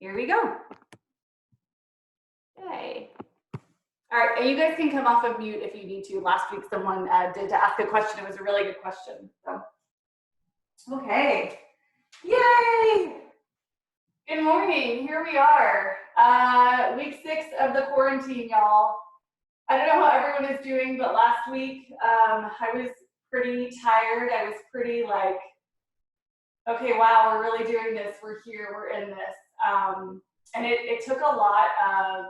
Here we go. Okay. All right, and you guys can come off of mute if you need to. Last week, someone did ask a question. It was a really good question. So, okay. Yay! Good morning. Here we are. Week 6 of the quarantine, y'all. I don't know how everyone is doing, but last week I was pretty tired. I was pretty like, okay, wow, we're really doing this. We're here. We're in this. And it took a lot of,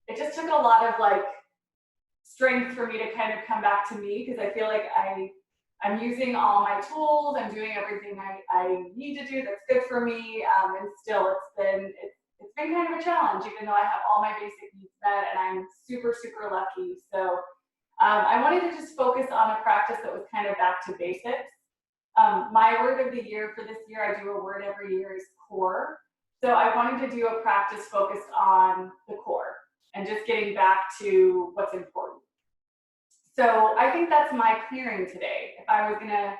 it just took a lot of like strength for me to kind of come back to me, because I feel like I'm using all my tools. I'm doing everything I need to do that's good for me. And still it's been kind of a challenge, even though I have all my basic needs met and I'm super, super lucky. So I wanted to just focus on a practice that was kind of back to basics. My word of the year for this year, I do a word every year, is core. So I wanted to do a practice focused on the core and just getting back to what's important. So I think that's my clearing today. If I was gonna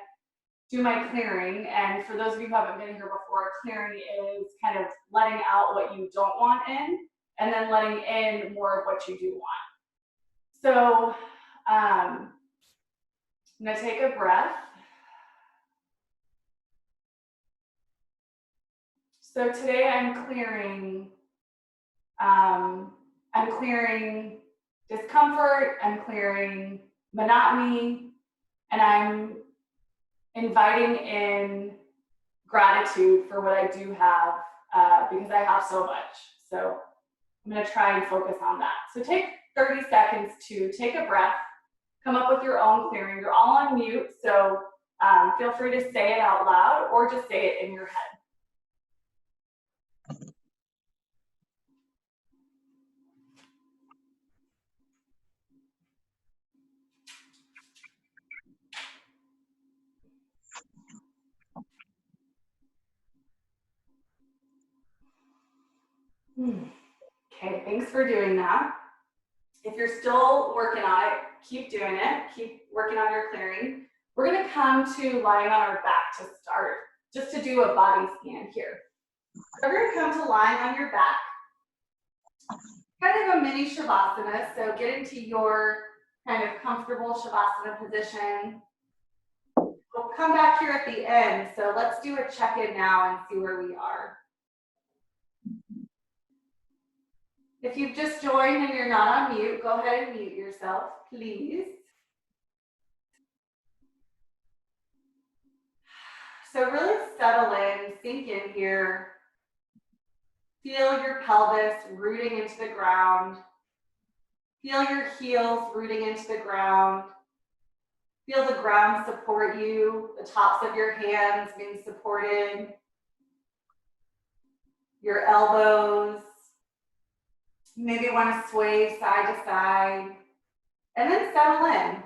do my clearing, and for those of you who haven't been here before, clearing is kind of letting out what you don't want in, and then letting in more of what you do want. So I'm gonna take a breath. So today I'm clearing discomfort, I'm clearing monotony, and I'm inviting in gratitude for what I do have, because I have so much. So I'm gonna try and focus on that. So take 30 seconds to take a breath, come up with your own clearing. You're all on mute, so feel free to say it out loud or just say it in your head. Okay, thanks for doing that. If you're still working on it, keep doing it. Keep working on your clearing. We're gonna come to lying on our back to start, just to do a body scan here. So we're gonna come to lying on your back, kind of a mini Shavasana. So get into your kind of comfortable Shavasana position. We'll come back here at the end. So let's do a check-in now and see where we are. If you've just joined and you're not on mute, go ahead and mute yourself, please. So really settle in, sink in here. Feel your pelvis rooting into the ground. Feel your heels rooting into the ground. Feel the ground support you, the tops of your hands being supported. Your elbows. Maybe want to sway side to side. And then settle in.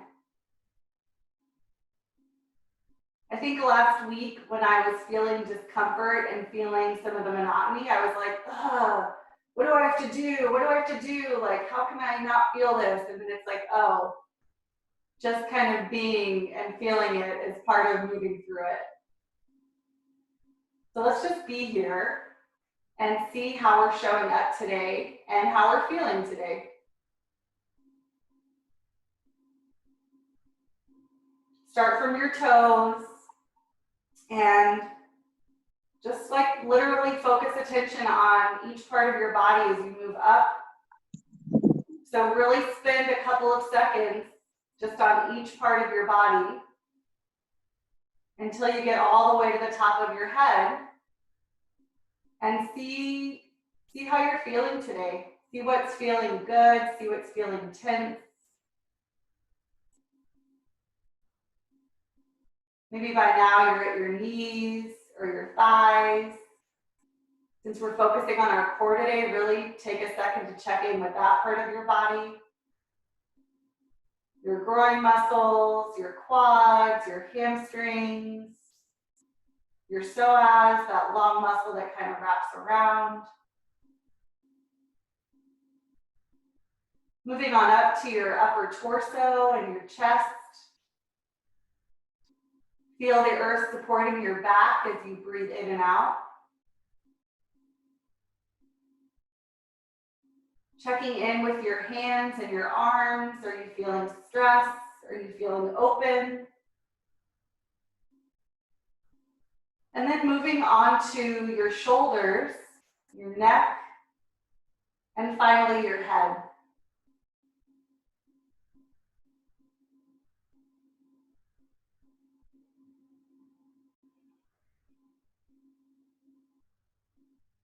I think last week when I was feeling discomfort and feeling some of the monotony, I was like, oh, what do I have to do? What do I have to do? Like, how can I not feel this? And then it's like, oh, just kind of being and feeling it is part of moving through it. So let's just be here and see how we're showing up today and how we're feeling today. Start from your toes and just like literally focus attention on each part of your body as you move up. So really spend a couple of seconds just on each part of your body until you get all the way to the top of your head, and see how you're feeling today. See what's feeling good, see what's feeling tense. Maybe by now you're at your knees or your thighs. Since we're focusing on our core today, really take a second to check in with that part of your body. Your groin muscles, your quads, your hamstrings, your psoas, that long muscle that kind of wraps around. Moving on up to your upper torso and your chest. Feel the earth supporting your back as you breathe in and out. Checking in with your hands and your arms. Are you feeling stress? Are you feeling open? And then moving on to your shoulders, your neck, and finally your head.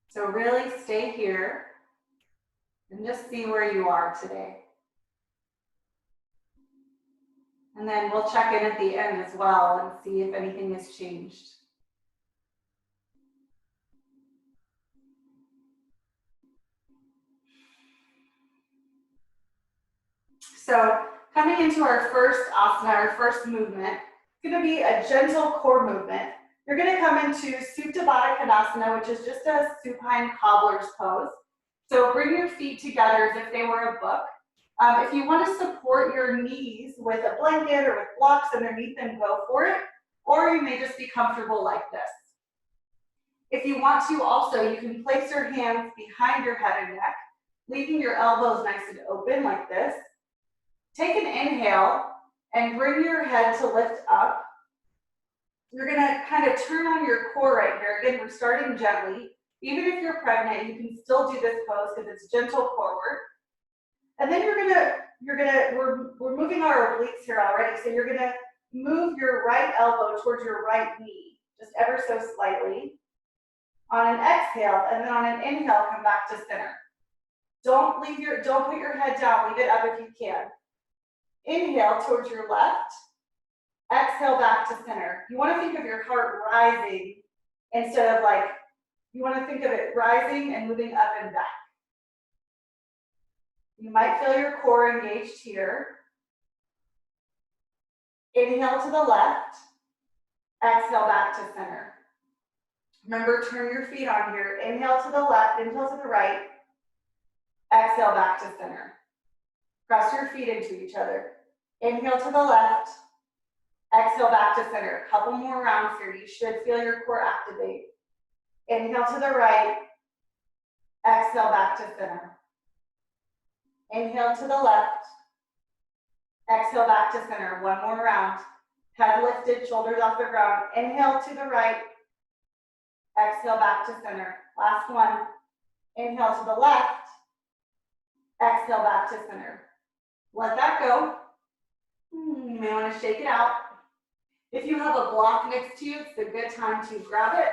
So really stay here and just see where you are today. And then we'll check in at the end as well and see if anything has changed. So coming into our first asana, our first movement, it's going to be a gentle core movement. You're going to come into Supta Baddha Konasana, which is just a supine cobbler's pose. So bring your feet together as if they were a book. If you want to support your knees with a blanket or with blocks underneath them, go for it. Or you may just be comfortable like this. If you want to also, you can place your hands behind your head and neck, leaving your elbows nice and open like this. Take an inhale and bring your head to lift up. You're gonna kind of turn on your core right here. Again, we're starting gently. Even if you're pregnant, you can still do this pose because it's gentle core work. And then we're moving our obliques here already. So you're gonna move your right elbow towards your right knee, just ever so slightly. On an exhale, and then on an inhale, come back to center. Don't put your head down, leave it up if you can. Inhale towards your left, exhale back to center. You want to think of your heart rising instead of you want to think of it rising and moving up and back. You might feel your core engaged here. Inhale to the left, exhale back to center. Remember, turn your feet on here. Inhale to the left, inhale to the right, exhale back to center. Press your feet into each other. Inhale to the left, exhale back to center. A couple more rounds here. You should feel your core activate. Inhale to the right, exhale back to center. Inhale to the left, exhale back to center. One more round. Head lifted, shoulders off the ground. Inhale to the right, exhale back to center. Last one. Inhale to the left, exhale back to center. Let that go. You may want to shake it out. If you have a block next to you, it's a good time to grab it.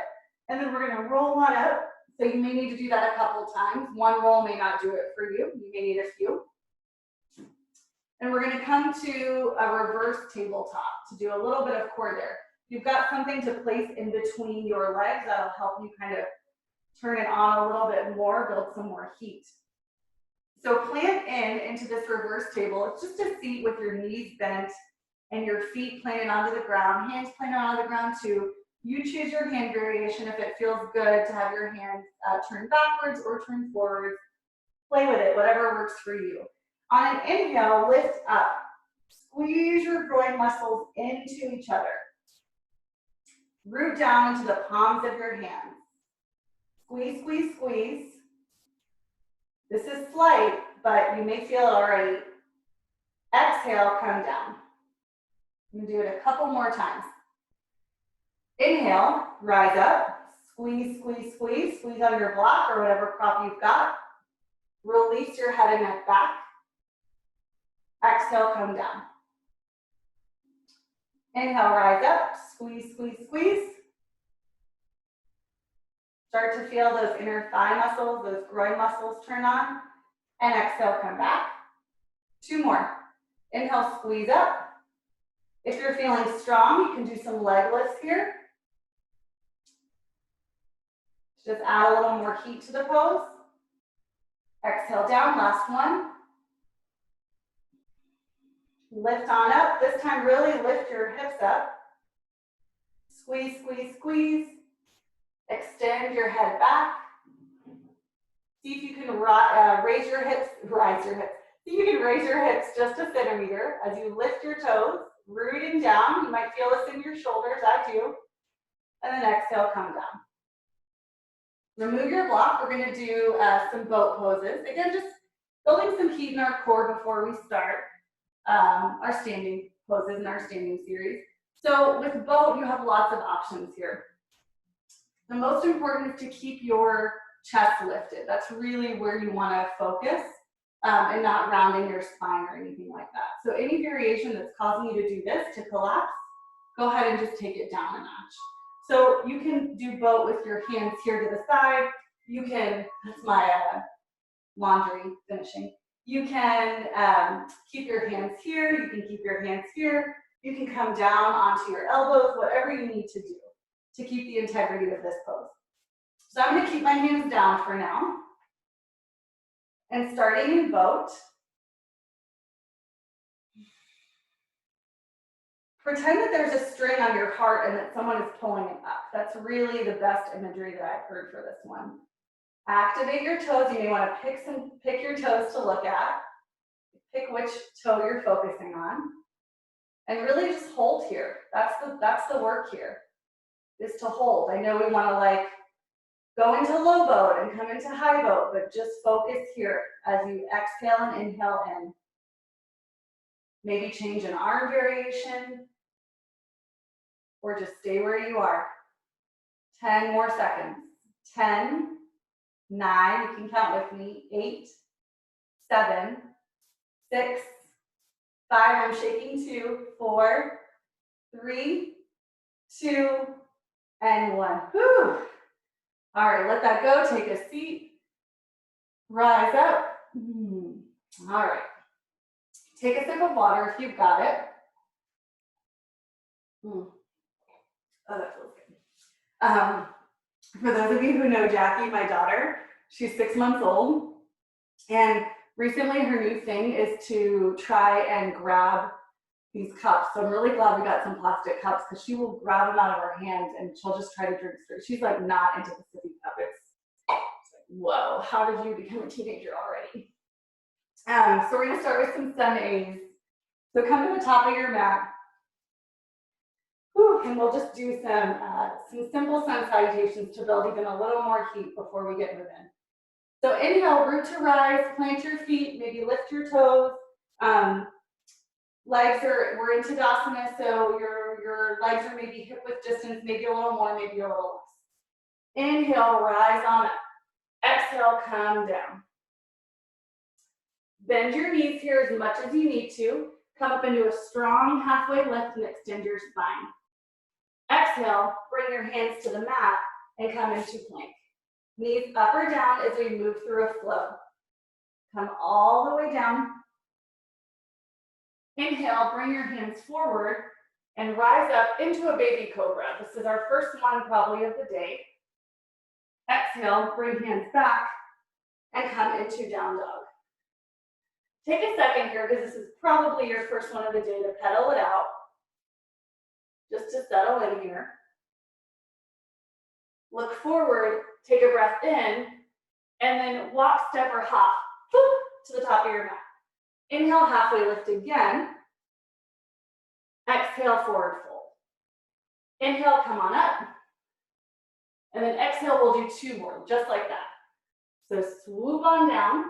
And then we're going to roll on up. So you may need to do that a couple times. One roll may not do it for you. You may need a few. And we're going to come to a reverse tabletop to do a little bit of core there. You've got something to place in between your legs that'll help you kind of turn it on a little bit more, build some more heat. So plant into this reverse table. It's just a seat with your knees bent and your feet planted onto the ground, hands planted onto the ground too. You choose your hand variation if it feels good to have your hands turn backwards or turn forward. Play with it, whatever works for you. On an inhale, lift up. Squeeze your groin muscles into each other. Root down into the palms of your hands. Squeeze, squeeze, squeeze. This is slight, but you may feel it already. Exhale, come down. You can do it a couple more times. Inhale, rise up. Squeeze, squeeze, squeeze. Squeeze on your block or whatever prop you've got. Release your head and neck back. Exhale, come down. Inhale, rise up. Squeeze, squeeze, squeeze. Start to feel those inner thigh muscles, those groin muscles turn on. And exhale, come back. Two more. Inhale, squeeze up. If you're feeling strong, you can do some leg lifts here. Just add a little more heat to the pose. Exhale down, last one. Lift on up. This time, really lift your hips up. Squeeze, squeeze, squeeze. Extend your head back. See if you can raise your hips. See if you can raise your hips just a centimeter as you lift your toes, rooting down. You might feel this in your shoulders, I do. And then exhale, come down. Remove your block. We're going to do some boat poses. Again, just building some heat in our core before we start our standing poses in our standing series. So with boat, you have lots of options here. The most important is to keep your chest lifted. That's really where you want to focus and not rounding your spine or anything like that. So any variation that's causing you to do this, to collapse, go ahead and just take it down a notch. So you can do boat with your hands here to the side. You can, that's my laundry finishing. You can keep your hands here. You can keep your hands here. You can come down onto your elbows, whatever you need to do to keep the integrity of this pose. So I'm going to keep my hands down for now. And starting in boat, pretend that there's a string on your heart and that someone is pulling it up. That's really the best imagery that I've heard for this one. Activate your toes. You may want to pick your toes to look at. Pick which toe you're focusing on. And really just hold here. That's the work here, is to hold. I know we want to like go into low boat and come into high boat, but just focus here as you exhale and inhale in. Maybe change an arm variation, or just stay where you are. 10 more seconds. 10, 9, you can count with me. 8, 7, 6, 5, I'm shaking 2, 4, 3, 2, and 1. Whew. All right, let that go. Take a seat. Rise up. All right. Take a sip of water if you've got it. Oh, that feels good. For those of you who know Jackie, my daughter, she's 6 months old. And recently her new thing is to try and grab these cups. So I'm really glad we got some plastic cups because she will grab them out of our hands and she'll just try to drink straight. She's like not into the sippy cup. It's like, whoa, how did you become a teenager already? So we're gonna start with some sun A's. So come to the top of your mat. Whew, and we'll just do some simple sun salutations to build even a little more heat before we get moving. So inhale, root to rise, plant your feet, maybe lift your toes. We're in Tadasana, so your legs are maybe hip width distance, maybe a little more, maybe a little less. Inhale, rise on up. Exhale, come down. Bend your knees here as much as you need to. Come up into a strong halfway lift and extend your spine. Exhale, bring your hands to the mat and come into plank. Knees up or down as we move through a flow. Come all the way down. Inhale, bring your hands forward and rise up into a baby cobra. This is our first one probably of the day. Exhale, bring hands back and come into down dog. Take a second here because this is probably your first one of the day to pedal it out. Just to settle in here. Look forward, take a breath in, and then walk, step, or hop to the top of your mat. Inhale, halfway lift again. Exhale, forward fold. Inhale, come on up. And then exhale, we'll do 2 more, just like that. So swoop on down.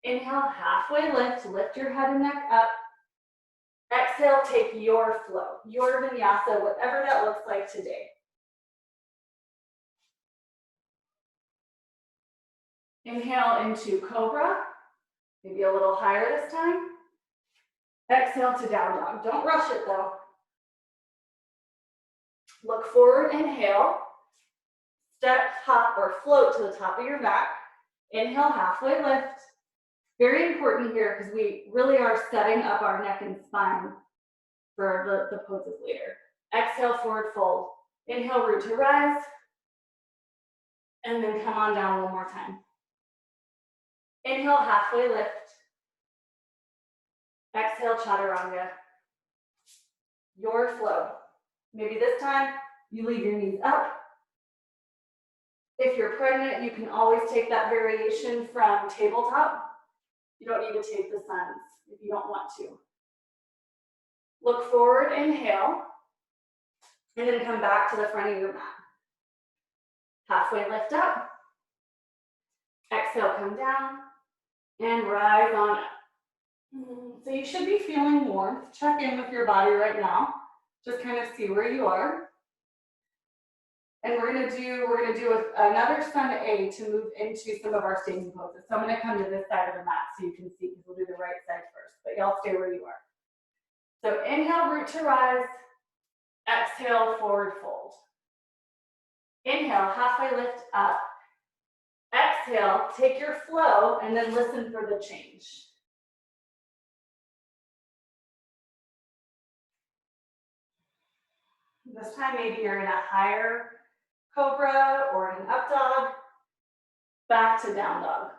Inhale, halfway lift, lift your head and neck up. Exhale, take your flow, your vinyasa, whatever that looks like today. Inhale into cobra, maybe a little higher this time. Exhale to down dog. Don't rush it though. Look forward, inhale. Step, hop, or float to the top of your mat. Inhale, halfway lift. Very important here because we really are setting up our neck and spine for the poses later. Exhale, forward fold. Inhale, root to rise. And then come on down one more time. Inhale, halfway lift. Exhale, chaturanga. Your flow. Maybe this time you leave your knees up. If you're pregnant, you can always take that variation from tabletop. You don't need to take the suns if you don't want to. Look forward, inhale, and then come back to the front of your mat. Halfway lift up. Exhale, come down. And rise on up. So you should be feeling warmth. Check in with your body right now. Just kind of see where you are. And we're gonna do another sun A to move into some of our standing poses. So I'm gonna come to this side of the mat so you can see, because we'll do the right side first, but y'all stay where you are. So inhale, root to rise. Exhale, forward fold. Inhale, halfway lift up. Exhale, take your flow and then listen for the change. This time maybe you're in a higher cobra or in an up dog. Back to down dog.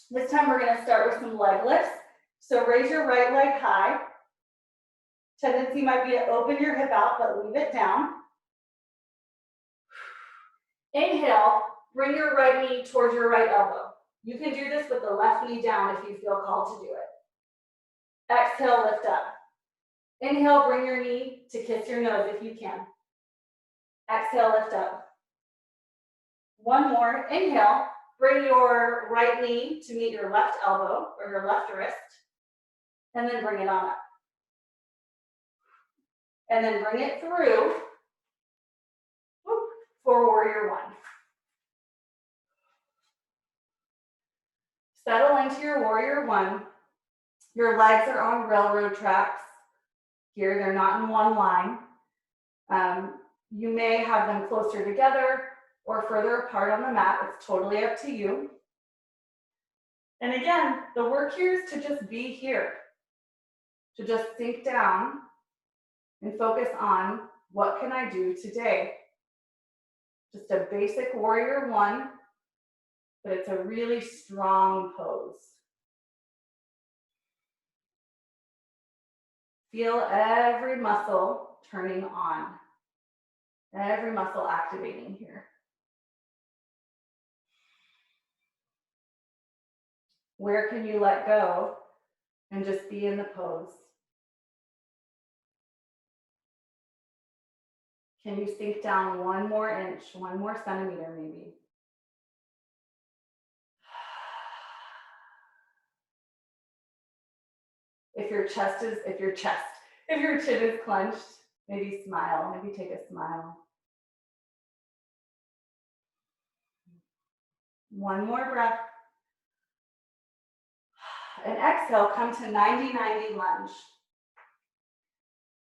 This time we're going to start with some leg lifts. So raise your right leg high. Tendency might be to open your hip out, but leave it down. Inhale, bring your right knee towards your right elbow. You can do this with the left knee down if you feel called to do it. Exhale, lift up. Inhale, bring your knee to kiss your nose if you can. Exhale, lift up. One more. Inhale, bring your right knee to meet your left elbow or your left wrist, and then bring it on up. And then bring it through for warrior one. Settle into your warrior one. Your legs are on railroad tracks. Here, they're not in one line. You may have them closer together or further apart on the mat. It's totally up to you. And again, the work here is to just be here, to just sink down and focus on what can I do today. Just a basic warrior one, but it's a really strong pose. Feel every muscle turning on, every muscle activating here. Where can you let go and just be in the pose? Can you sink down one more inch, one more centimeter maybe? If your chin is clenched, maybe smile, maybe take a smile. One more breath. And exhale, come to 90-90 lunge.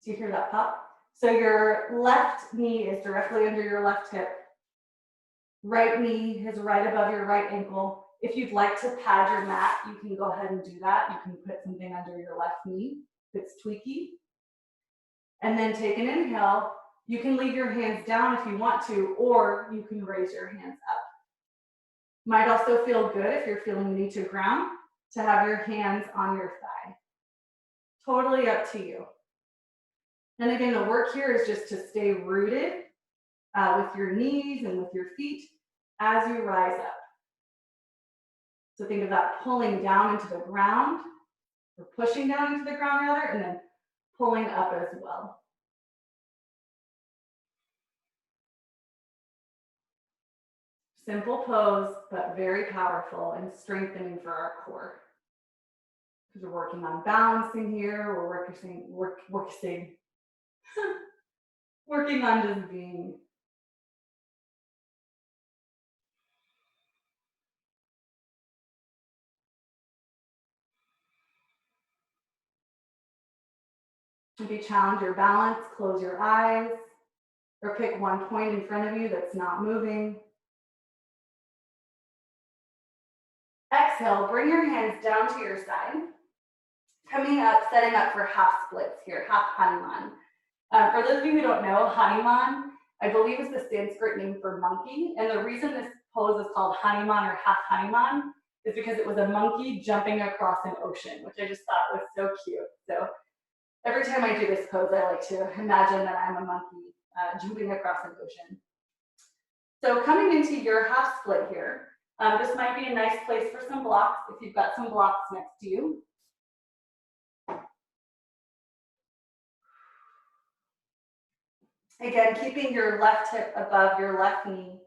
Do you hear that pop? So your left knee is directly under your left hip. Right knee is right above your right ankle. If you'd like to pad your mat, you can go ahead and do that. You can put something under your left knee if it's tweaky. And then take an inhale. You can leave your hands down if you want to, or you can raise your hands up. Might also feel good if you're feeling knee to ground to have your hands on your thigh. Totally up to you. And again, the work here is just to stay rooted with your knees and with your feet as you rise up. So think of that pulling down into the ground, or pushing down into the ground rather, and then pulling up as well. Simple pose, but very powerful and strengthening for our core. Because we're working on balancing here, we're working on just being. Maybe challenge your balance, close your eyes, or pick one point in front of you that's not moving. Exhale, bring your hands down to your side. Coming up, setting up for half splits here, half Hanuman. For those of you who don't know, Hanuman, I believe is the Sanskrit name for monkey. And the reason this pose is called Hanuman or half Hanuman is because it was a monkey jumping across an ocean, which I just thought was so cute. So every time I do this pose, I like to imagine that I'm a monkey jumping across an ocean. So coming into your half split here, this might be a nice place for some blocks if you've got some blocks next to you. Again, keeping your left hip above your left knee.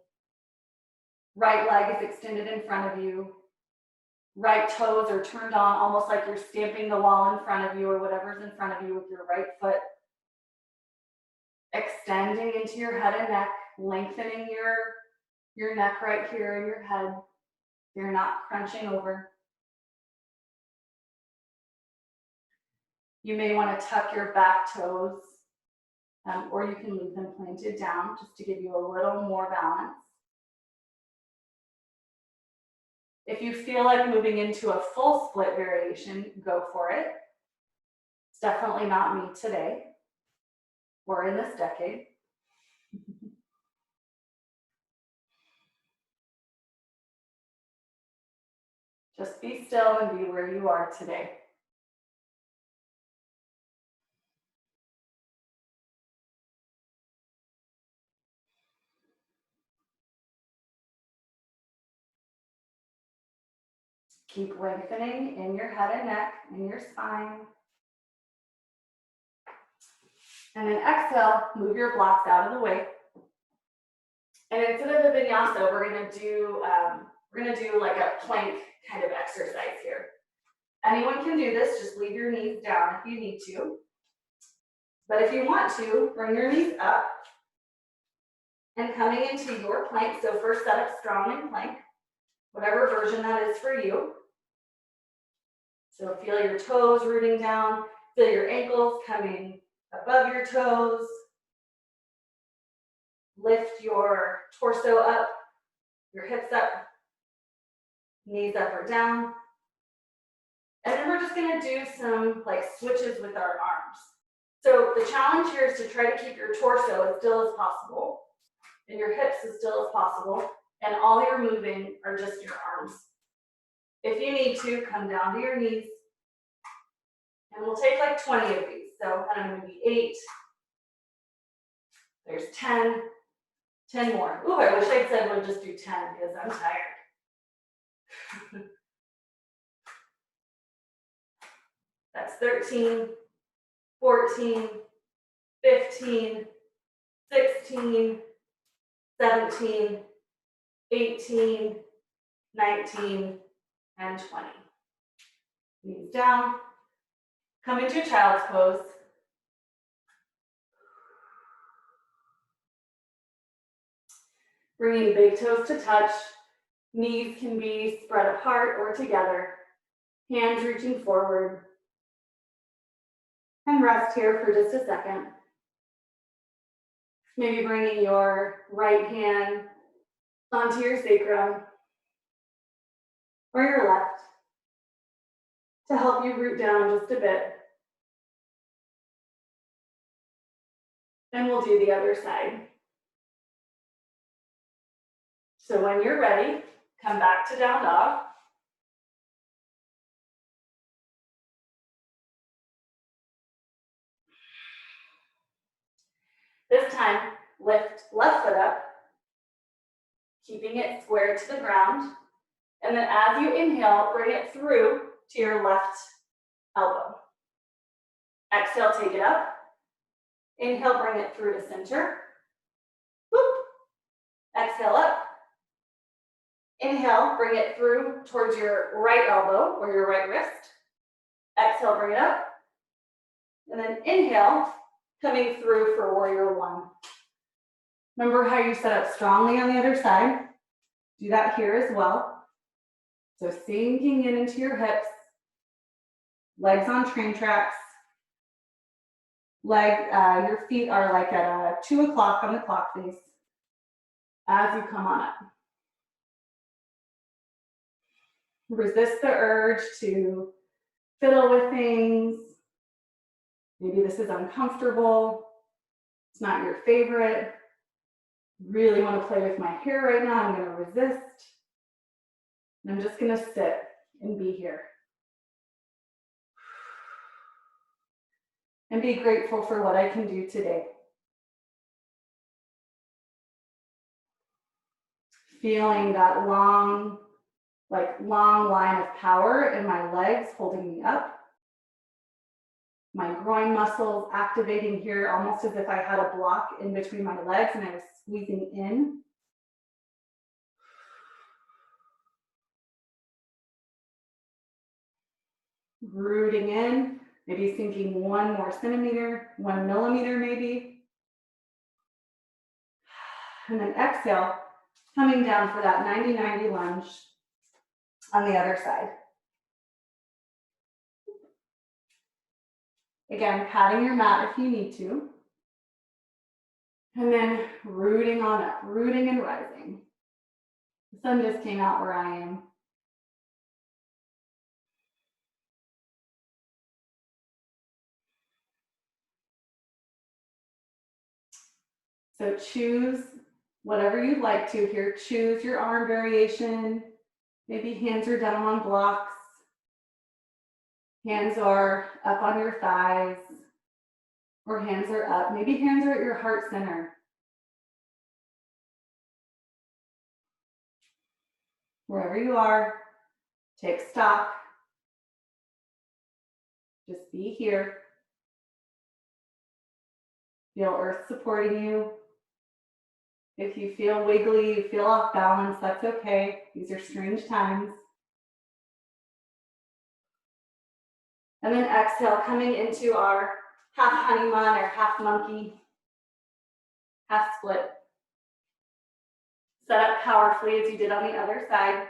Right leg is extended in front of you. right toes are turned on, almost like you're stamping the wall in front of you or whatever's in front of you with your right foot. Extending into your head and neck, lengthening your neck right here in your head. You're not crunching over. You may want to tuck your back toes, or you can leave them planted down just to give you a little more balance. If you feel like moving into a full split variation, go for it. It's definitely not me today or in this decade. Just be still and be where you are today. Keep lengthening in your head and neck, in your spine. And then exhale, move your blocks out of the way. And instead of the vinyasa, we're gonna do like a plank kind of exercise here. Anyone can do this, just leave your knees down if you need to. But if you want to, bring your knees up and coming into your plank. So first set up strong in plank, whatever version that is for you. So feel your toes rooting down, feel your ankles coming above your toes. Lift your torso up, your hips up, knees up or down. And then we're just gonna do some like switches with our arms. So the challenge here is to try to keep your torso as still as possible and your hips as still as possible. And all you're moving are just your arms. If you need to, come down to your knees. And we'll take like 20 of these. So kind of maybe 8. There's 10. 10 more. Ooh, I wish I'd said we'll just do 10 because I'm tired. That's 13, 14, 15, 16, 17, 18, 19, and 20. Knees down. Come into child's pose. Bringing big toes to touch. Knees can be spread apart or together. Hands reaching forward. And rest here for just a second. Maybe bringing your right hand onto your sacrum or your left to help you root down just a bit. And we'll do the other side. So when you're ready, come back to down dog. This time, lift left foot up, keeping it square to the ground. And then as you inhale, bring it through to your left elbow. Exhale, take it up. Inhale, bring it through to center. Whoop. Exhale up. Inhale, bring it through towards your right elbow or your right wrist. Exhale, bring it up. And then inhale, coming through for warrior one. Remember how you set up strongly on the other side? Do that here as well. So sinking in into your hips, legs on train tracks. Your feet are like at 2 o'clock on the clock face as you come on up. Resist the urge to fiddle with things. Maybe this is uncomfortable. It's not your favorite. Really want to play with my hair right now. I'm going to resist. And I'm just going to sit and be here. And be grateful for what I can do today. Feeling that long line of power in my legs holding me up. My groin muscles activating here almost as if I had a block in between my legs and I was squeezing in. Rooting in, maybe sinking 1 more centimeter, 1 millimeter maybe. And then exhale, coming down for that 90-90 lunge on the other side. Again, patting your mat if you need to. And then rooting on up, rooting and rising. The sun just came out where I am. So choose whatever you'd like to here. Choose your arm variation. Maybe hands are down on blocks. Hands are up on your thighs. Or hands are up. Maybe hands are at your heart center. Wherever you are, take stock. Just be here. Feel earth supporting you. If you feel wiggly, you feel off balance, that's okay. These are strange times. And then exhale, coming into our half Hanuman or half monkey, half split. Set up powerfully as you did on the other side.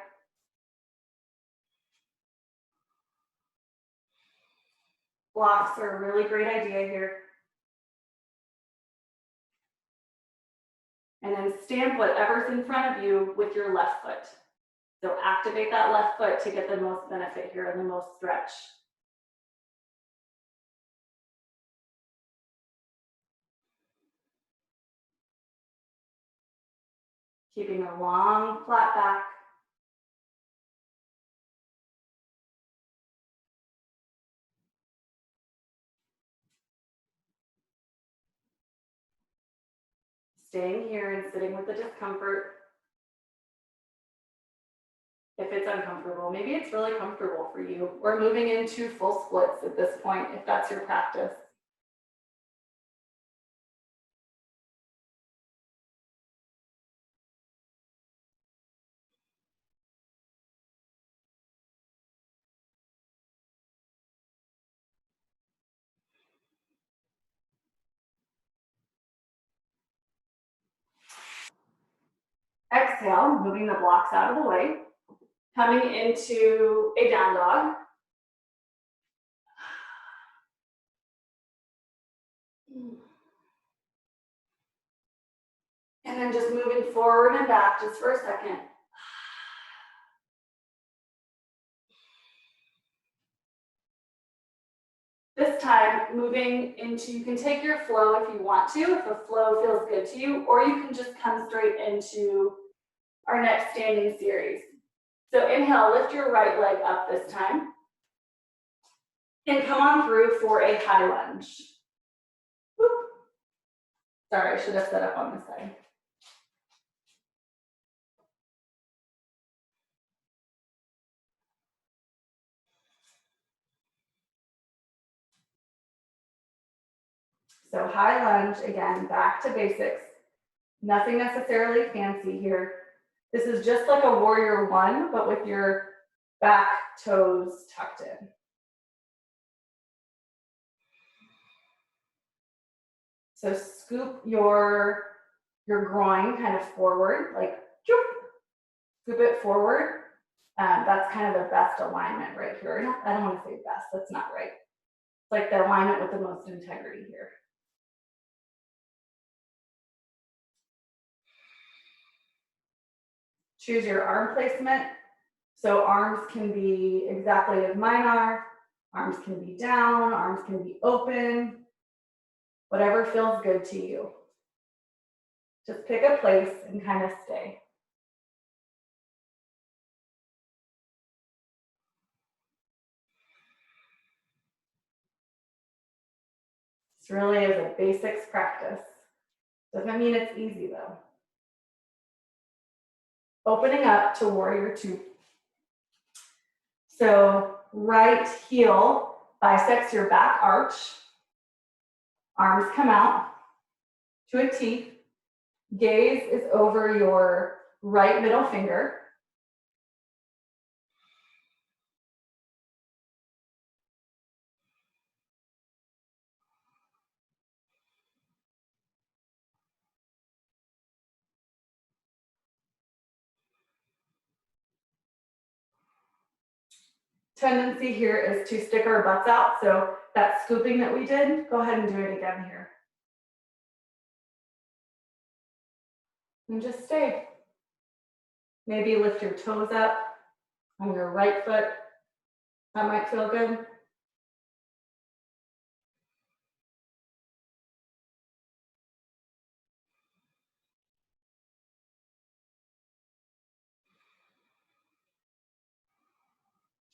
Blocks are a really great idea here. And then stamp whatever's in front of you with your left foot. So activate that left foot to get the most benefit here and the most stretch. Keeping a long, flat back. Staying here and sitting with the discomfort. If it's uncomfortable, maybe it's really comfortable for you. We're moving into full splits at this point, if that's your practice. Exhale, moving the blocks out of the way. Coming into a down dog. And then just moving forward and back just for a second. This time, moving into, you can take your flow if you want to, if the flow feels good to you, or you can just come straight into our next standing series. So inhale, lift your right leg up this time. And come on through for a high lunge. Whoop. Sorry, I should have set up on this side. So high lunge, again, back to basics. Nothing necessarily fancy here. This is just like a warrior one, but with your back toes tucked in. So scoop your groin kind of forward, like scoop it forward. That's kind of the best alignment right here. I don't want to say best, that's not right. It's like the alignment with the most integrity here. Choose your arm placement. So arms can be exactly as mine are. Arms can be down, arms can be open. Whatever feels good to you. Just pick a place and kind of stay. This really is a basics practice. Doesn't mean it's easy though. Opening up to warrior two. So right heel bisects your back arch. Arms come out to a T. Gaze is over your right middle finger. tendency here is to stick our butts out. So that scooping that we did, go ahead and do it again here. And just stay. Maybe lift your toes up on your right foot. That might feel good.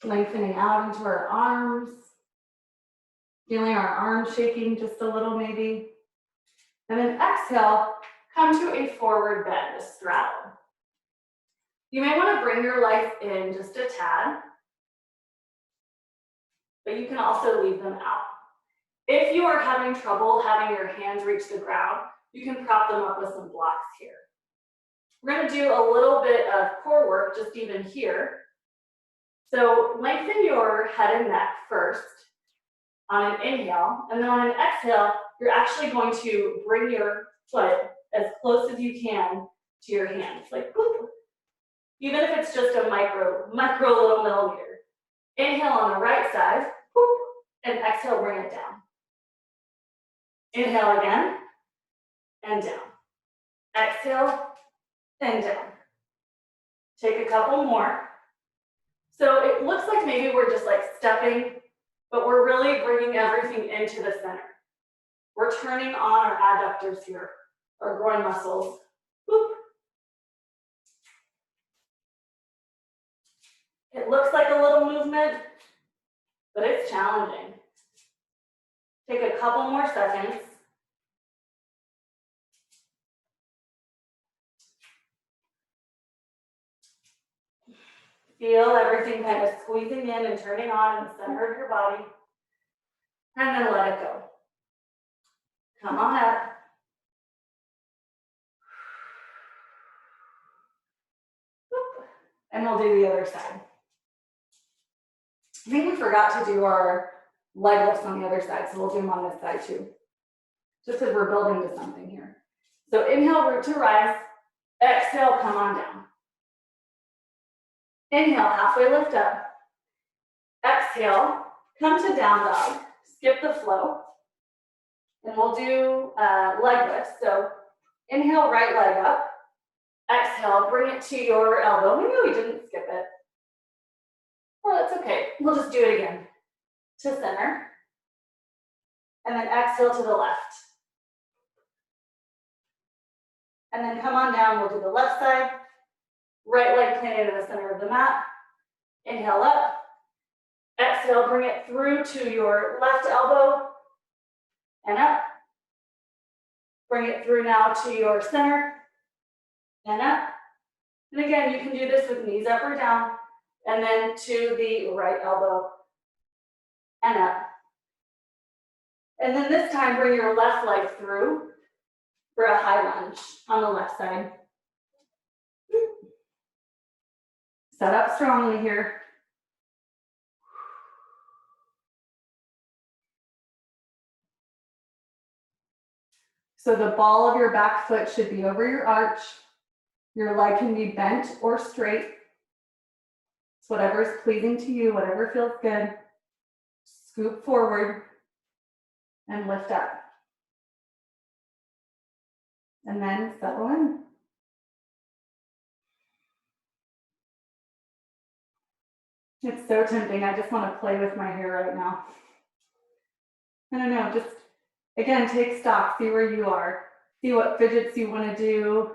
Lengthening out into our arms. Feeling our arms shaking just a little maybe. And then exhale, come to a forward bend, a straddle. You may want to bring your legs in just a tad, but you can also leave them out. If you are having trouble having your hands reach the ground, you can prop them up with some blocks here. We're going to do a little bit of core work just even here. So lengthen your head and neck first on an inhale, and then on an exhale, you're actually going to bring your foot as close as you can to your hands, like whoop. Even if it's just a micro little millimeter. Inhale on the right side, whoop, and exhale, bring it down. Inhale again, and down. Exhale, and down. Take a couple more. So it looks like maybe we're just like stepping, but we're really bringing everything into the center. We're turning on our adductors here, our groin muscles. Whoop. It looks like a little movement, but it's challenging. Take a couple more seconds. Feel everything kind of squeezing in and turning on in the center of your body. And then let it go. Come on up. And we'll do the other side. I think we forgot to do our leg lifts on the other side, so we'll do them on this side too. Just because we're building to something here. So inhale, root to rise. Exhale, come on down. Inhale, halfway lift up. Exhale, come to down dog. Skip the flow. And we'll do leg lifts. So inhale, right leg up. Exhale, bring it to your elbow. Maybe we didn't skip it. Well, that's okay. We'll just do it again. To center. And then exhale to the left. And then come on down, we'll do the left side. Right leg planted in the center of the mat. Inhale up. Exhale, bring it through to your left elbow. And up. Bring it through now to your center. And up. And again, you can do this with knees up or down. And then to the right elbow. And up. And then this time, bring your left leg through for a high lunge on the left side. Set up strongly here. So the ball of your back foot should be over your arch. Your leg can be bent or straight. It's whatever is pleasing to you, whatever feels good. Scoop forward and lift up. And then settle in. It's so tempting. I just want to play with my hair right now. I don't know, just, again, take stock, see where you are. See what fidgets you want to do,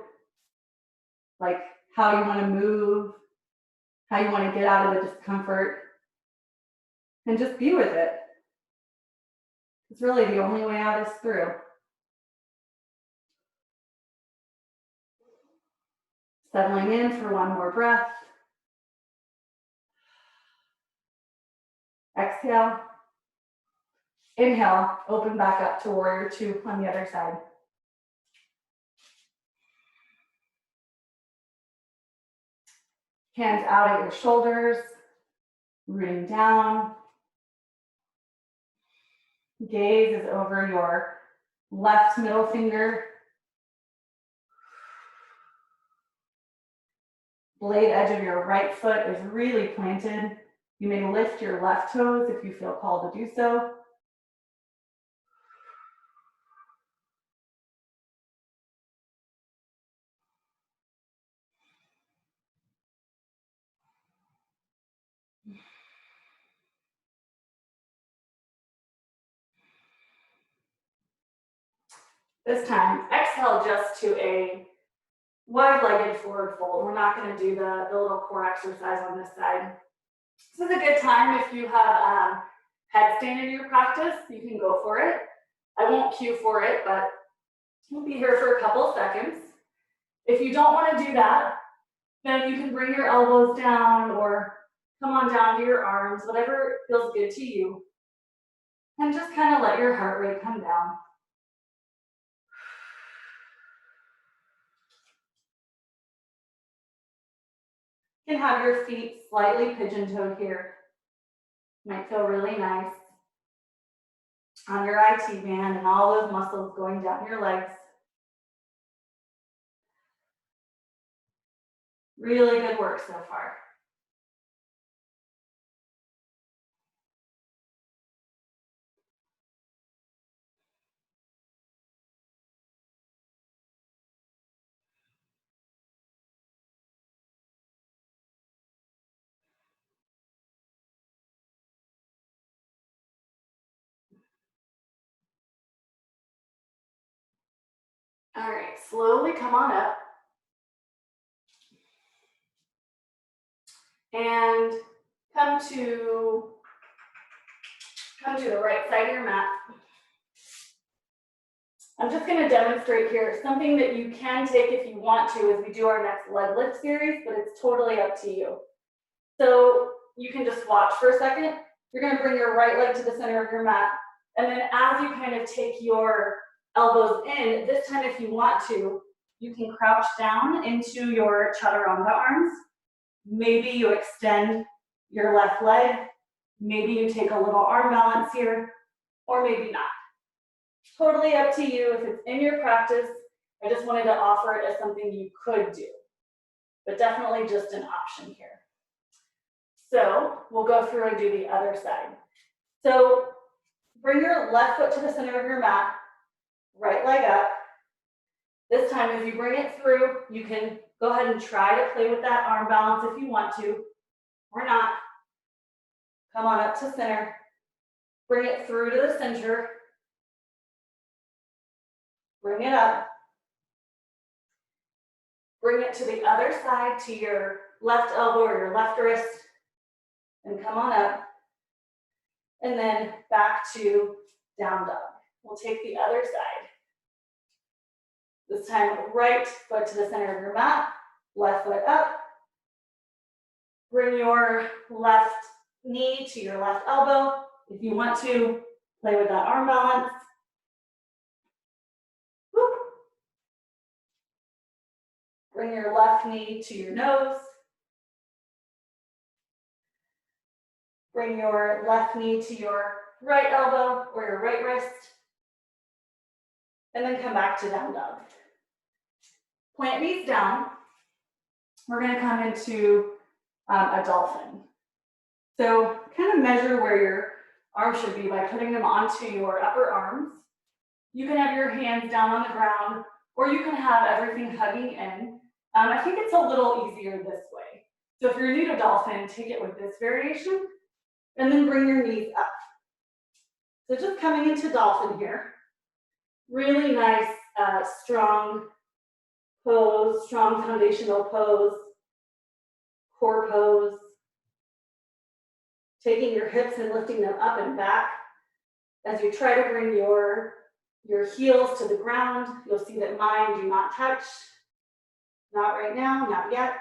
like how you want to move, how you want to get out of the discomfort, and just be with it. It's really the only way out is through. Settling in for one more breath. Exhale. Inhale, open back up to warrior two on the other side. Hands out at your shoulders, rooting down. Gaze is over your left middle finger. Blade edge of your right foot is really planted You may lift your left toes if you feel called to do so. This time, exhale just to a wide-legged forward fold. We're not going to do the little core exercise on this side. This is a good time if you have headstand in your practice, you can go for it. I won't cue for it, but we'll be here for a couple seconds. If you don't want to do that, then you can bring your elbows down or come on down to your arms, whatever feels good to you. And just kind of let your heart rate come down. You can have your feet slightly pigeon-toed here. Might feel really nice on your IT band and all those muscles going down your legs. Really good work so far. All right, slowly come on up. And come to the right side of your mat. I'm just going to demonstrate here something that you can take if you want to as we do our next leg lift series, but it's totally up to you. So you can just watch for a second. You're going to bring your right leg to the center of your mat. And then as you kind of take your elbows in, this time if you want to, you can crouch down into your chaturanga arms. Maybe you extend your left leg. Maybe you take a little arm balance here, or maybe not. Totally up to you. If it's in your practice, I just wanted to offer it as something you could do, but definitely just an option here. So we'll go through and do the other side. So bring your left foot to the center of your mat, right leg up. This time, if you bring it through, you can go ahead and try to play with that arm balance if you want to, or not. Come on up to center. Bring it through to the center. Bring it up. Bring it to the other side, to your left elbow or your left wrist, and come on up. And then back to down dog. We'll take the other side. This time, right foot to the center of your mat, left foot up. Bring your left knee to your left elbow. If you want to, play with that arm balance. Whoop. Bring your left knee to your nose. Bring your left knee to your right elbow or your right wrist. And then come back to down dog. Plant these down. We're going to come into a dolphin. So kind of measure where your arms should be by putting them onto your upper arms. You can have your hands down on the ground, or you can have everything hugging in. I think it's a little easier this way. So if you're new to dolphin, take it with this variation, and then bring your knees up. So just coming into dolphin here. Really nice, strong pose, strong foundational pose, core pose. Taking your hips and lifting them up and back. As you try to bring your heels to the ground, you'll see that mine do not touch. Not right now, not yet.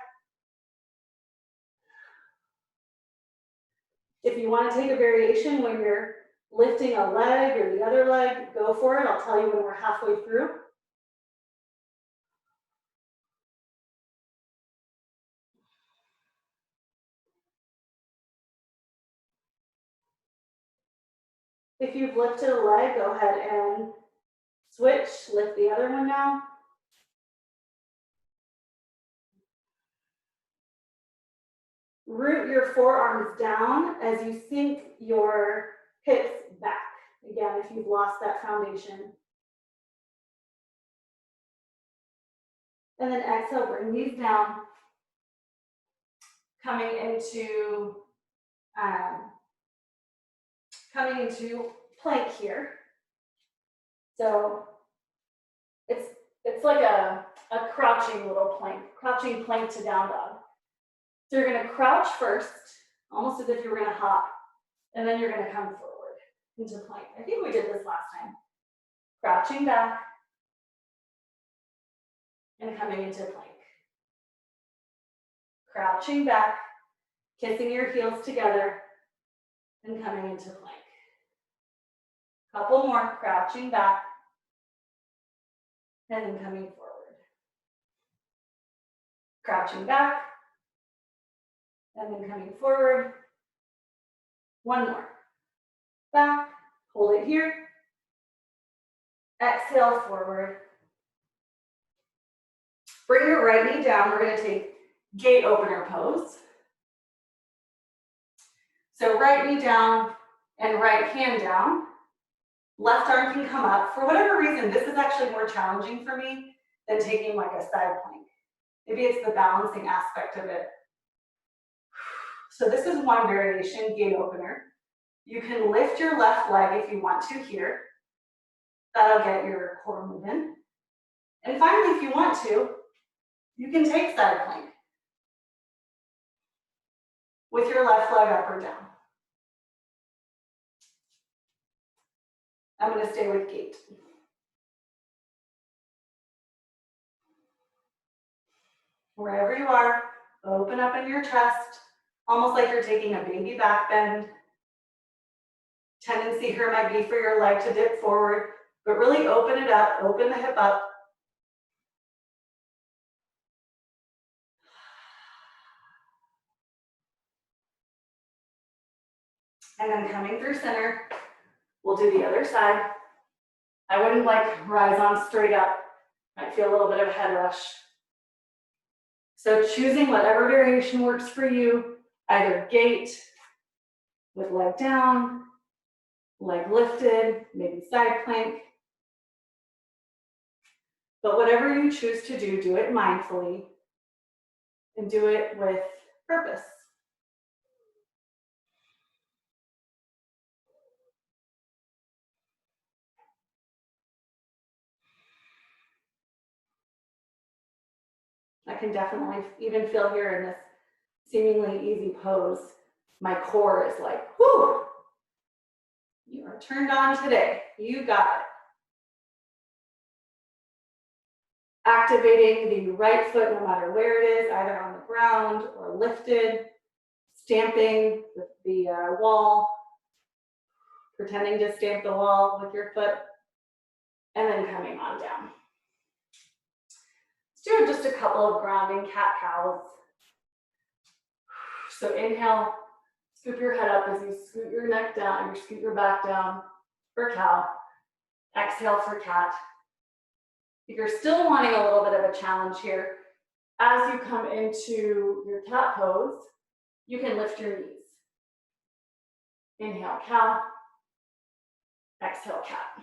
If you want to take a variation when you're lifting a leg or the other leg, go for it. I'll tell you when we're halfway through. If you've lifted a leg, go ahead and switch, lift the other one now. root your forearms down as you sink your hips back. Again, if you've lost that foundation. And then exhale, bring these down. Coming into plank here. So it's like a crouching little plank, crouching plank to down dog. So you're gonna crouch first, almost as if you were gonna hop, and then you're gonna come forward into plank. I think we did this last time. Crouching back and coming into plank. Crouching back, kissing your heels together, and coming into plank. Couple more, crouching back, and then coming forward. Crouching back, and then coming forward. One more. Back, hold it here. Exhale, forward. Bring your right knee down. We're going to take gate opener pose. So right knee down and right hand down. Left arm can come up. For whatever reason, this is actually more challenging for me than taking like a side plank. Maybe it's the balancing aspect of it. So this is one variation, gate opener. You can lift your left leg if you want to here. That'll get your core moving. And finally, if you want to, you can take side plank with your left leg up or down. I'm going to stay with gate. Wherever you are, open up in your chest, almost like you're taking a baby back bend. Tendency here might be for your leg to dip forward, but really open it up, open the hip up. And then coming through center, we'll do the other side. I wouldn't like rise on straight up. Might feel a little bit of a head rush. So choosing whatever variation works for you, either gate with leg down, leg lifted, maybe side plank. But whatever you choose to do it mindfully and do it with purpose. I can definitely even feel here in this seemingly easy pose, my core is like, whoo, you are turned on today. You got it. Activating the right foot no matter where it is, either on the ground or lifted, stamping with the wall, pretending to stamp the wall with your foot, and then coming on down. Let's do just a couple of grounding cat-cows. So inhale, scoop your head up as you scoot your neck down, you scoot your back down for cow. Exhale for cat. If you're still wanting a little bit of a challenge here, as you come into your cat pose, you can lift your knees. Inhale, cow. Exhale, cat.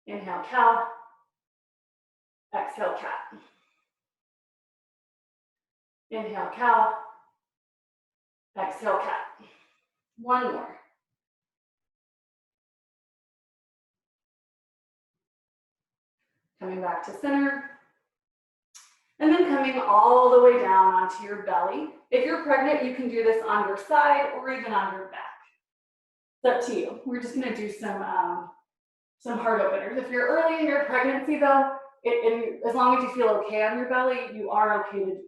Inhale, cow. Exhale, cat. Inhale, cow. Exhale, cat. One more. Coming back to center. And then coming all the way down onto your belly. If you're pregnant, you can do this on your side or even on your back. It's up to you. We're just gonna do some heart openers. If you're early in your pregnancy though, as long as you feel okay on your belly, you are okay to do this.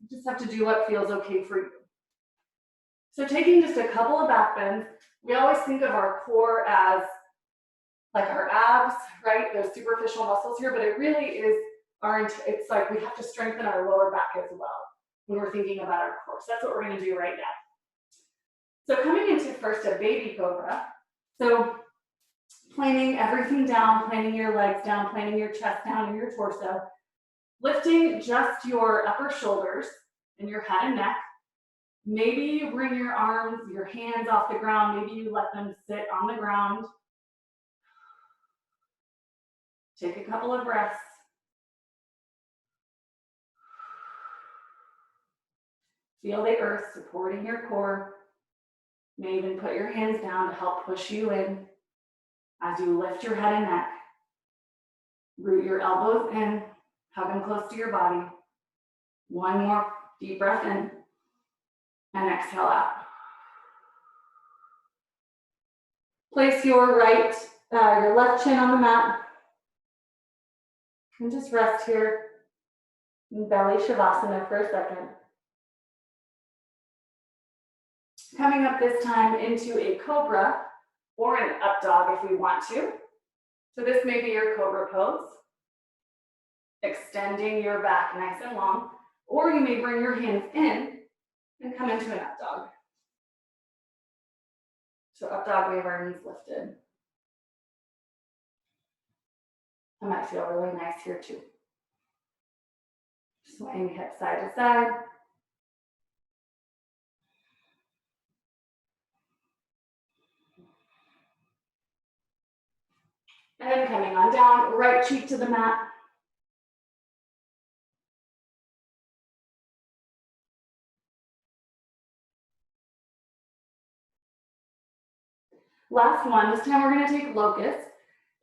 You just have to do what feels okay for you. So taking just a couple of back bends, we always think of our core as like our abs, right? Those superficial muscles here, but it really is it's like we have to strengthen our lower back as well when we're thinking about our core. So that's what we're gonna do right now. So coming into first a baby cobra. So planing everything down, planing your legs down, planing your chest down and your torso, lifting just your upper shoulders in your head and neck. Maybe you bring your arms, your hands off the ground. Maybe you let them sit on the ground. Take a couple of breaths. Feel the earth supporting your core. You may even put your hands down to help push you in as you lift your head and neck. Root your elbows in, hug them close to your body. One more deep breath in, and exhale out. Place your your left chin on the mat. And just rest here in belly shavasana for a second. Coming up this time into a cobra or an up dog if we want to. So this may be your cobra pose. Extending your back nice and long, or you may bring your hands in and come into an up dog. So up dog, we have our knees lifted. That might feel really nice here too. Swaying hips side to side. And then coming on down, right cheek to the mat. Last one, this time we're gonna take locust.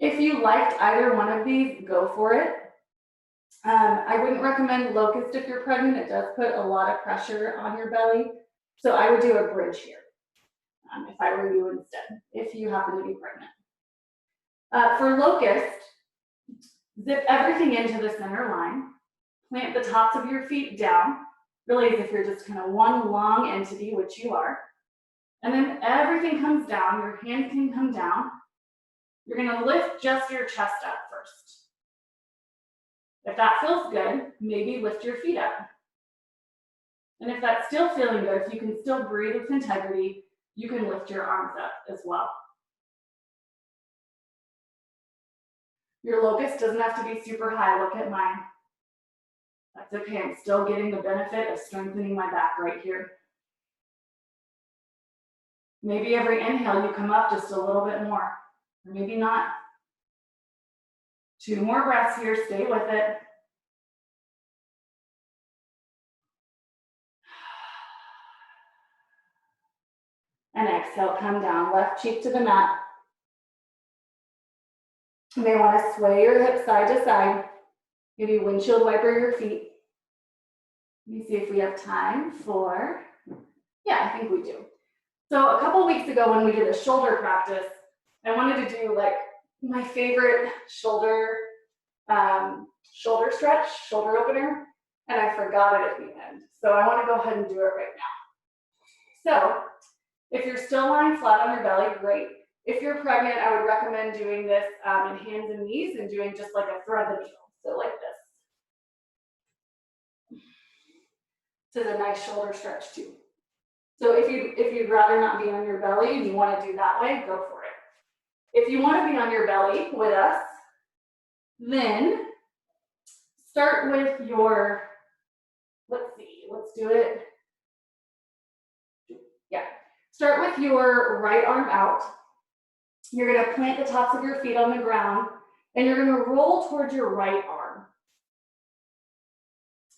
If you liked either one of these, go for it. I wouldn't recommend locust if you're pregnant. It does put a lot of pressure on your belly. So I would do a bridge here if I were you instead, if you happen to be pregnant. For locust, zip everything into the center line. Plant the tops of your feet down, really as if you're just kind of one long entity, which you are. And then everything comes down, your hands can come down. You're gonna lift just your chest up first. If that feels good, maybe lift your feet up. And if that's still feeling good, if you can still breathe with integrity, you can lift your arms up as well. Your locust doesn't have to be super high. Look at mine. That's okay, I'm still getting the benefit of strengthening my back right here. Maybe every inhale you come up just a little bit more, or maybe not. 2 more breaths here, stay with it. And exhale, come down, left cheek to the mat. You may want to sway your hips side to side. Maybe windshield wiper your feet. Let me see if we have time for, yeah, I think we do. So a couple weeks ago when we did a shoulder practice, I wanted to do like my favorite shoulder stretch, shoulder opener, and I forgot it at the end. So I want to go ahead and do it right now. So if you're still lying flat on your belly, great. If you're pregnant, I would recommend doing this in hands and knees and doing just like a thread the needle. So like this. This is a nice shoulder stretch too. So if you'd rather not be on your belly and you want to do that way, go for it. If you want to be on your belly with us, then start with your, let's do it. Yeah, start with your right arm out. You're going to plant the tops of your feet on the ground, and you're going to roll towards your right arm.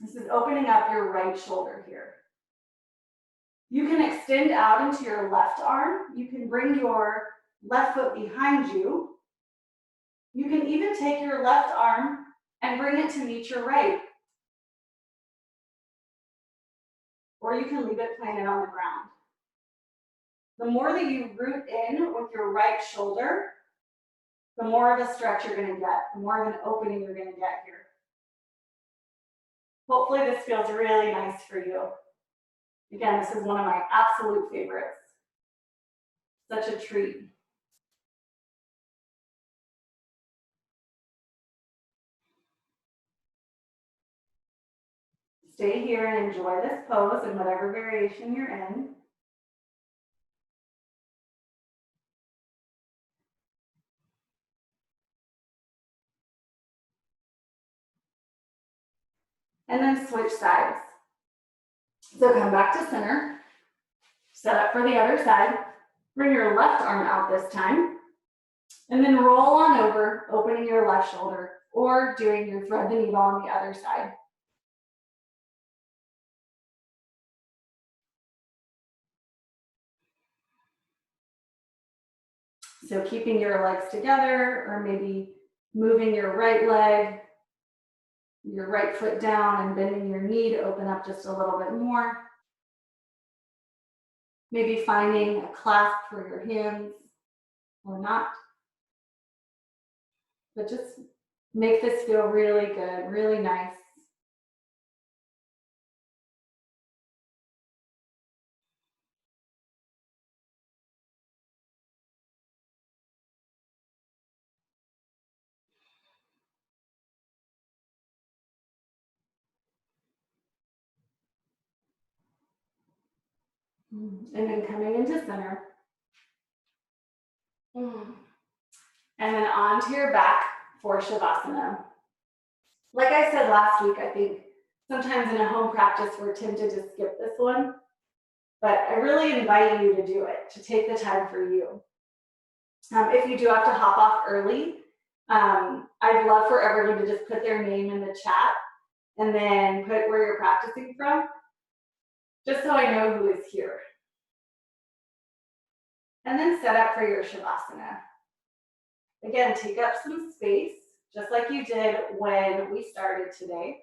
This is opening up your right shoulder here. You can extend out into your left arm. You can bring your left foot behind you. You can even take your left arm and bring it to meet your right. Or you can leave it planted on the ground. The more that you root in with your right shoulder, the more of a stretch you're going to get, the more of an opening you're going to get here. Hopefully this feels really nice for you. Again, this is one of my absolute favorites. Such a treat. Stay here and enjoy this pose in whatever variation you're in. And then switch sides. So come back to center, set up for the other side, bring your left arm out this time, and then roll on over, opening your left shoulder, or doing your thread the needle on the other side. So keeping your legs together, or maybe moving your right leg, your right foot down and bending your knee to open up just a little bit more. Maybe finding a clasp for your hands or not. But just make this feel really good, really nice. And then coming into center. And then onto your back for Shavasana. Like I said last week, I think sometimes in a home practice, we're tempted to skip this one. But I really invite you to do it, to take the time for you. If you do have to hop off early, I'd love for everyone to just put their name in the chat and then put where you're practicing from, just so I know who is here. And then set up for your Shavasana. Again, take up some space, just like you did when we started today.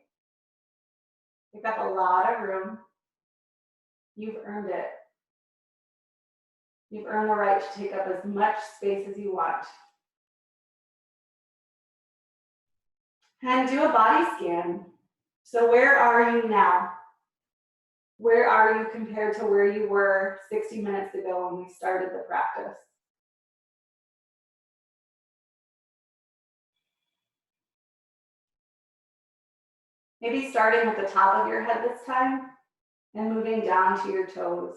Take up a lot of room. You've earned it. You've earned the right to take up as much space as you want. And do a body scan. So where are you now? Where are you compared to where you were 60 minutes ago when we started the practice? Maybe starting with the top of your head this time and moving down to your toes.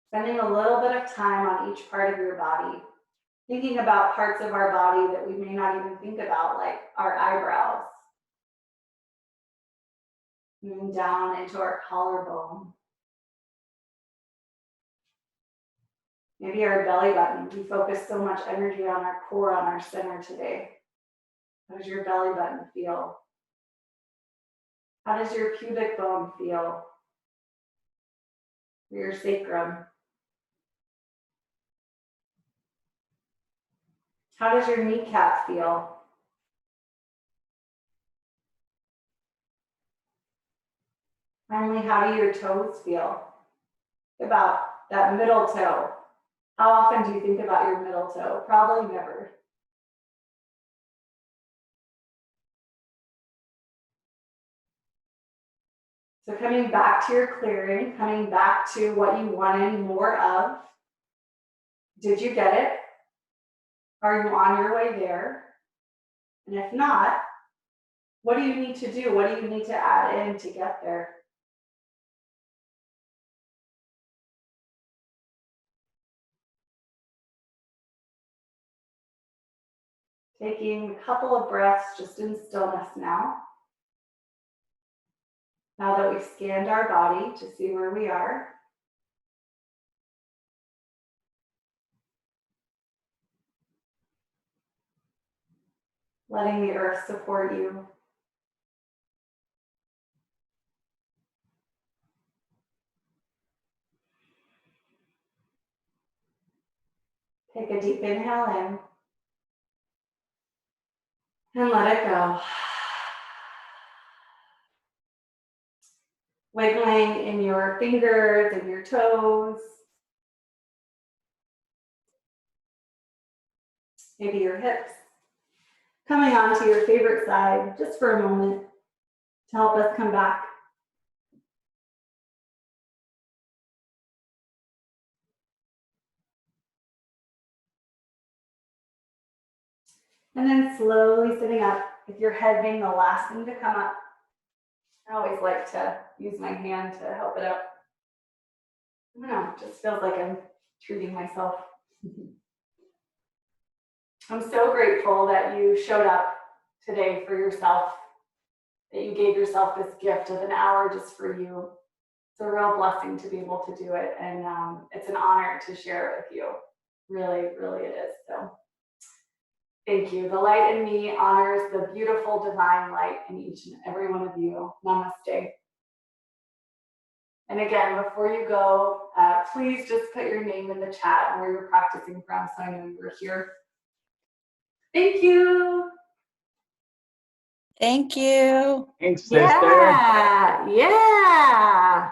Spending a little bit of time on each part of your body, thinking about parts of our body that we may not even think about, like our eyebrows. Moving down into our collarbone. Maybe our belly button. We focus so much energy on our core, on our center today. How does your belly button feel? How does your pubic bone feel? Your sacrum? How does your kneecap feel? Finally, how do your toes feel? Think about that middle toe. How often do you think about your middle toe? Probably never. So coming back to your clearing, coming back to what you wanted more of. Did you get it? Are you on your way there? And if not, what do you need to do? What do you need to add in to get there? Taking a couple of breaths just in stillness now. Now that we've scanned our body to see where we are. Letting the earth support you. Take a deep inhale in. And let it go. Wiggling in your fingers and your toes. Maybe your hips. Coming onto your favorite side just for a moment to help us come back. And then slowly sitting up, with your head being the last thing to come up. I always like to use my hand to help it up. I don't know, it just feels like I'm treating myself. I'm so grateful that you showed up today for yourself, that you gave yourself this gift of an hour just for you. It's a real blessing to be able to do it, and it's an honor to share it with you. Really, really it is. So thank you. The light in me honors the beautiful divine light in each and every one of you. Namaste. And again, before you go, please just put your name in the chat and where you're practicing from so I know you were here. Thank you. Thank you. Thanks, sister. Yeah.